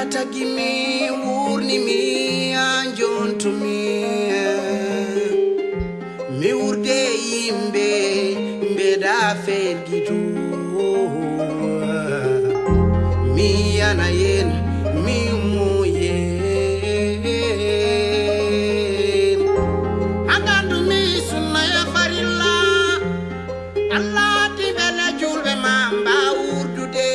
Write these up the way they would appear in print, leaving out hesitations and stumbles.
Allah tagi mi wurni mi anjontumi mi wurde yimbe mbeda fergidu mi yana yen mi moyen agandu mi sunna ya farilla Allah ti bela julbe mamba urdude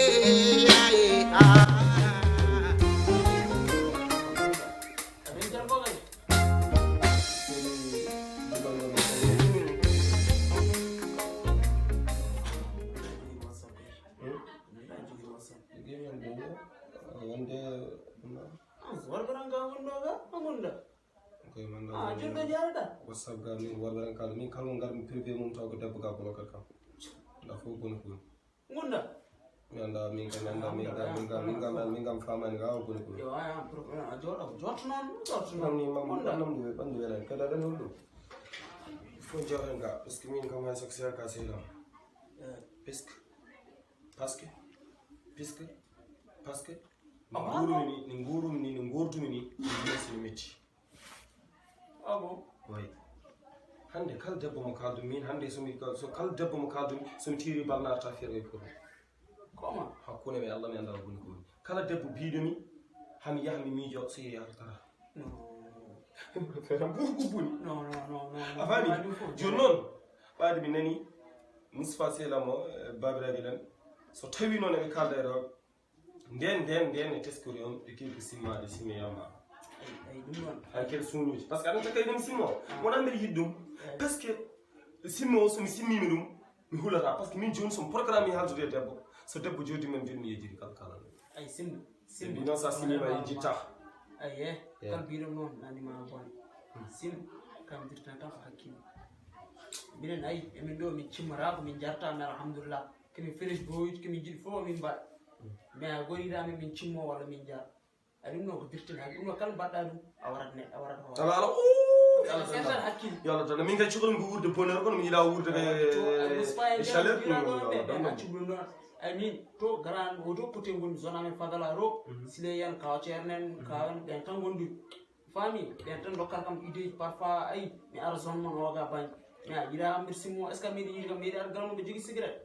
WhatsApp ga min warbaran kala min kalmo ngal mi privé mum taw ko debbo ga ko lokal kam da fo gonu ko ngunda mi anda min kam anda min gam famani ga gonu ko yo ay am problème a jot non ni mam nam du bandu wala kala dan hullu fo joxe nga parce que min kam ay succès ka sela parce que ni ngurumi ni ni metti abo way hande kala debbo mo kaldu min hande so kala debbo mo kaldu so mi tiri balnata fere ko comment hakkunde me Allah mi anda goni ko kala debbo biidomi hami yahmi miijo so yi artara fere burgu buni non afani jonnon baadi mi nani Mustafa Selamo babiraji len so tawi non e kalda ro den e teskori on e kilko simmade simiyama ay dum non ay kel suñuji parce que adanta kay dem simmo mo dan mbiri hiddum parce que simmo so mi simmimi dum mi hulata parce que min joni so programme haldude debbo so debbo jodi men joni mi yejiri kala ay sim bi non sa simima yejita ay kal biiram non nani ma bon sim kam dirta tan hakkimi minen ay emin do min cimmara ko min jarta mi alhamdulillah kemi finish boyit kemi jidi fo min ba mais a goridami min cimmo walla min jar aɗum no ko dirtin hakkil ɗum no kala mbaɗɗa ɗum a warat ala certain hakkil yo Allah tan min kay cukalmi ko wurde bonheur kono mi yiɗa wurde e chaleur accuɗum ɗon ay min to garan o to poté gondi zone amen fagala ro sile yan kawa ceernen kawan ɓen tan gondi fami ɓen tan dokkata kam idée parfois ay mi ara zone mon oga bañ mais a yiɗa ambir simmo est ce que miɗi yiɗi kam mi yiɗi ar galmo ɓe jogui cigarette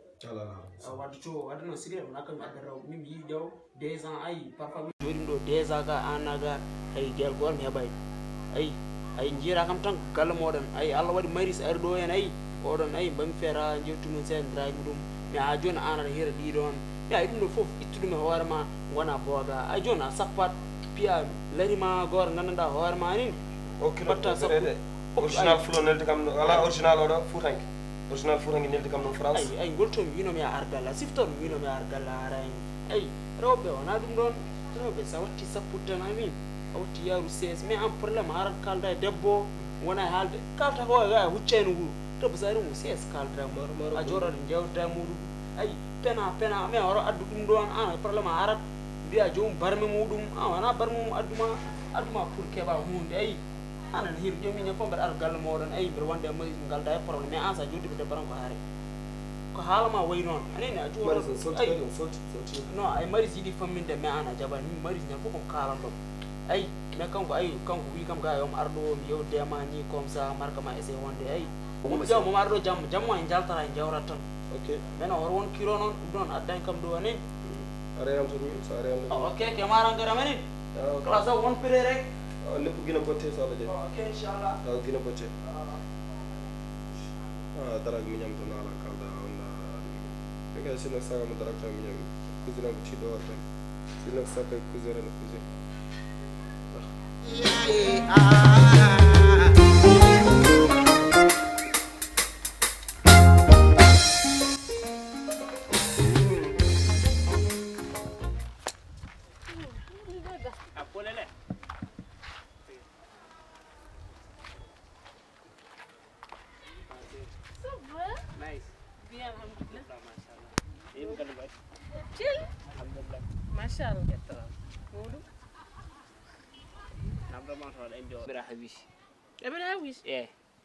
wadde to wadde no cigarette mo nakka mi addata min mi yiɗi ɗew 2 ans ay parfois mi joɗimi ɗo 2 ans ga anaga ay guel gol mi heɓay ay jira kam tan galle moɗon ay Allah waɗi maris ari ɗo hen ay oɗon ay mbami feera jewtumin sen dragi ɗum mi ha joni an aɗa heera ɗiɗon mi ay ɗum ɗo foof ittuɗum e hoore ma wona booga ay joni a sappat piya larima goto gandanɗa hoore ma ni batta sappo original fulo nelde kam ala original oɗo futanke original futanke nelde kam non France ay golto mi winomi a argalla sifton mi winomi a argalla arani ay rewɓe wona ɗum ɗon rewɓe sa watti sappude tan amin a watti yaru 16 mais en probléme arat kalda e debbo wona e haalde kalta ko ga huccani nguru debbo sa ari mo 16 kaldra a joɗoɗe jewtata muɗum ay pena mais oro addu ɗum ɗon an probléme a arat mbiya jomum barme muɗum an wona barme mum adduma pour keɓa hunde ay anan hiru jomi ñe fof mbeɗa ara galle moɗon ay mbeɗa wonde e mayri galda e probléme mais an sa joddiɓe debbaran ko haare ko haalama way noon anani a non ay maris yiɗi famminde mais an a jaɓani min maris ñan fof kom kalanɗom ay mais kanko wi kam ga yomo arɗo mi yewdema ni comme ça marque ma essayé wonde ay momo jaw momo arɗo jammo e jaltata e jawrat tan ok maintenant oto won kilo noon ɗum ɗon addani kam ɗo anin areyam to so areyam ok ke marangara manin kala so won pré rek lépp gina botte so Allah jaɓi ok inchallah gina botte darag mi ñam to nala kalda wonna mi kay sino saga mo darag tan mi ñam cousine ko tiɗo war tan sino sakay cousine no cousine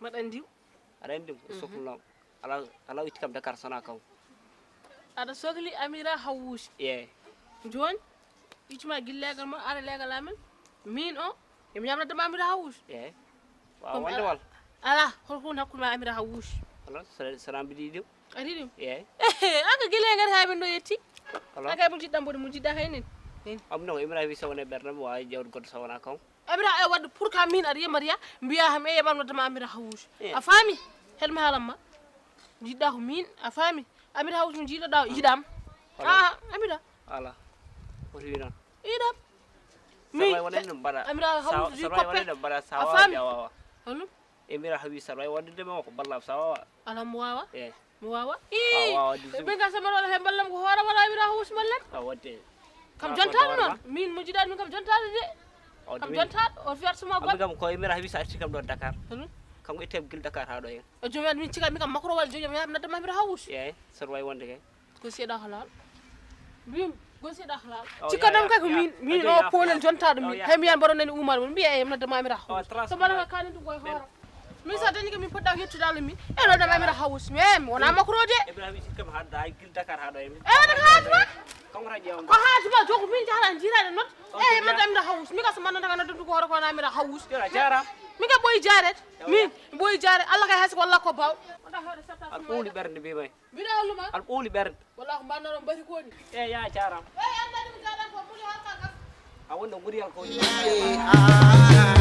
Maɗandiw aɗa andi sohlulam ala itti kam Dakar sona kaw aɗa sohli Amira Hawwushi ye joni icuma gillegal mo ara legal amen min o emi ñamna dama amira hawus e wa wonde wal ala holko nakkuma amira hawus ala salam bidi dim adi dim e aka gillegal ha ben do yetti ala aka mo jidda mbodi mo jidda haynen amno imra wi sawone bernam wa jawd god sawana kaw amira e wadde pour ka min ari maria mbiya ham e yamno dama amira hawus a fami helma halamma jidda ko min a fami amira hawus mo jidda daw yidam amira ala o wi non idam sarway wonde dum bada amira hawus di sarway koppe wonde dum bada sawa afami jawawa hanu emira hawi sarway wonde dem ko balla sawa ala mo wawa e mo wawa wawa be ga sama wala he ballam ko hora wala amira hawus mallam wonde kam jontan non min mo jidani min kam jontade de kam jontat o fiat suma god am ko emira hawi sa arti kam do Dakar hanu kam item gil Dakar ha do en o jomen min ciga mi kam makro wal jogam yam nadama amira hawus e sarway wonde kay ko seeda halal bim go seeda halal cika dam kay ko min o polen jontade min hemi yan baron nani umar mon biya yam nadama amira hawus so bala ka kani dugo hora min sa dañi ko min podda yettu dal mi e no dama amira hawus mem wona makro de emira hawi kam ha da gil Dakar ha do en e wada haatuma kam raji on ko haatuma jogo min jara jirade not e yam nadama amira hawus mi ka so man daga naddu ko hora ko na amira hawus jara jara mi ka boy jaret min boy jare Allah kay hasi walla ko baw wada hore sabta al quli bernde be may bida luma al quli bernde wallahi mbanaron bari ko ni e ya jara e anda dum jara ko muli harka ka a wonno guri al ko Ay,